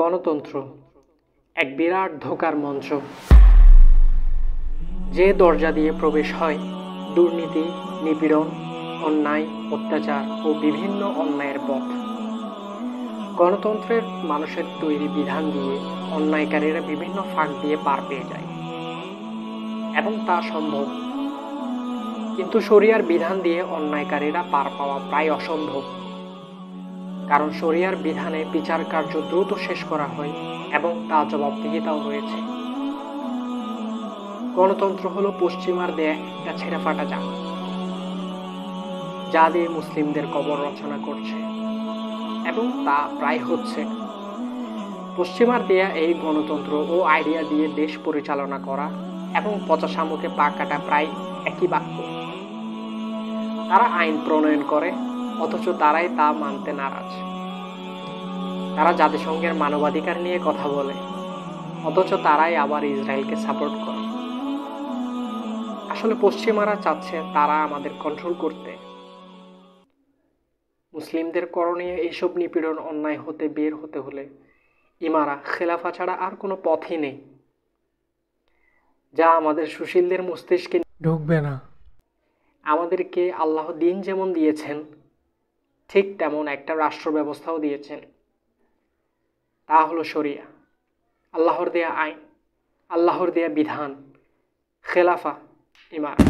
গণতন্ত্র এক বিরাট ধোঁকার মঞ্চ, যে দরজা দিয়ে প্রবেশ হয় দুর্নীতি, নিপীড়ন, অন্যায়, অত্যাচার ও বিভিন্ন অন্যায়ের পথ। গণতন্ত্রের মানুষের তৈরি বিধান দিয়ে অন্যায়কারীরা বিভিন্ন ফাঁক দিয়ে পার পেয়ে যায় এবং তা সম্ভব, কিন্তু শরিয়ার বিধান দিয়ে অন্যায়কারীরা পার পাওয়া প্রায় অসম্ভব। কারণ শরিয়ার বিধানে বিচার কার্য দ্রুত শেষ করা হয় এবং তা জবাবদিহিতাও রয়েছে। গণতন্ত্র হলো পশ্চিমার দেয়া একটা ছেঁড়াফাটা জাল, যা দিয়ে মুসলিমদের কবর রচনা করছে, এবং তা প্রায় হচ্ছে। পশ্চিমার দেয়া এই গণতন্ত্র ও আইডিয়া দিয়ে দেশ পরিচালনা করা এবং পচা শামুকে পা কাটা প্রায় একই বাক্য। তারা আইন প্রণয়ন করে, অথচ তারাই তা মানতে নারাজ। তারা জাতিসংঘের মানবাধিকার নিয়ে কথা বলে, অথচ তারাই আবার ইসরায়েলকে সাপোর্ট করে। আসলে পশ্চিমারা চাচ্ছে তারা আমাদের কন্ট্রোল করতে। মুসলিমদের করণীয় এইসব নিপীড়ন অন্যায় হতে বের হতে হলে ইমারা খেলাফা ছাড়া আর কোনো পথই নেই, যা আমাদের সুশীলদের মস্তিষ্কে ঢুকবে না। আমাদেরকে আল্লাহ দিন যেমন দিয়েছেন, ঠিক তেমন একটা রাষ্ট্র ব্যবস্থাও দিয়েছেন। তা হলো শরিয়া, আল্লাহর দেয়া আইন, আল্লাহর দেয়া বিধান, খেলাফা, ইমারা।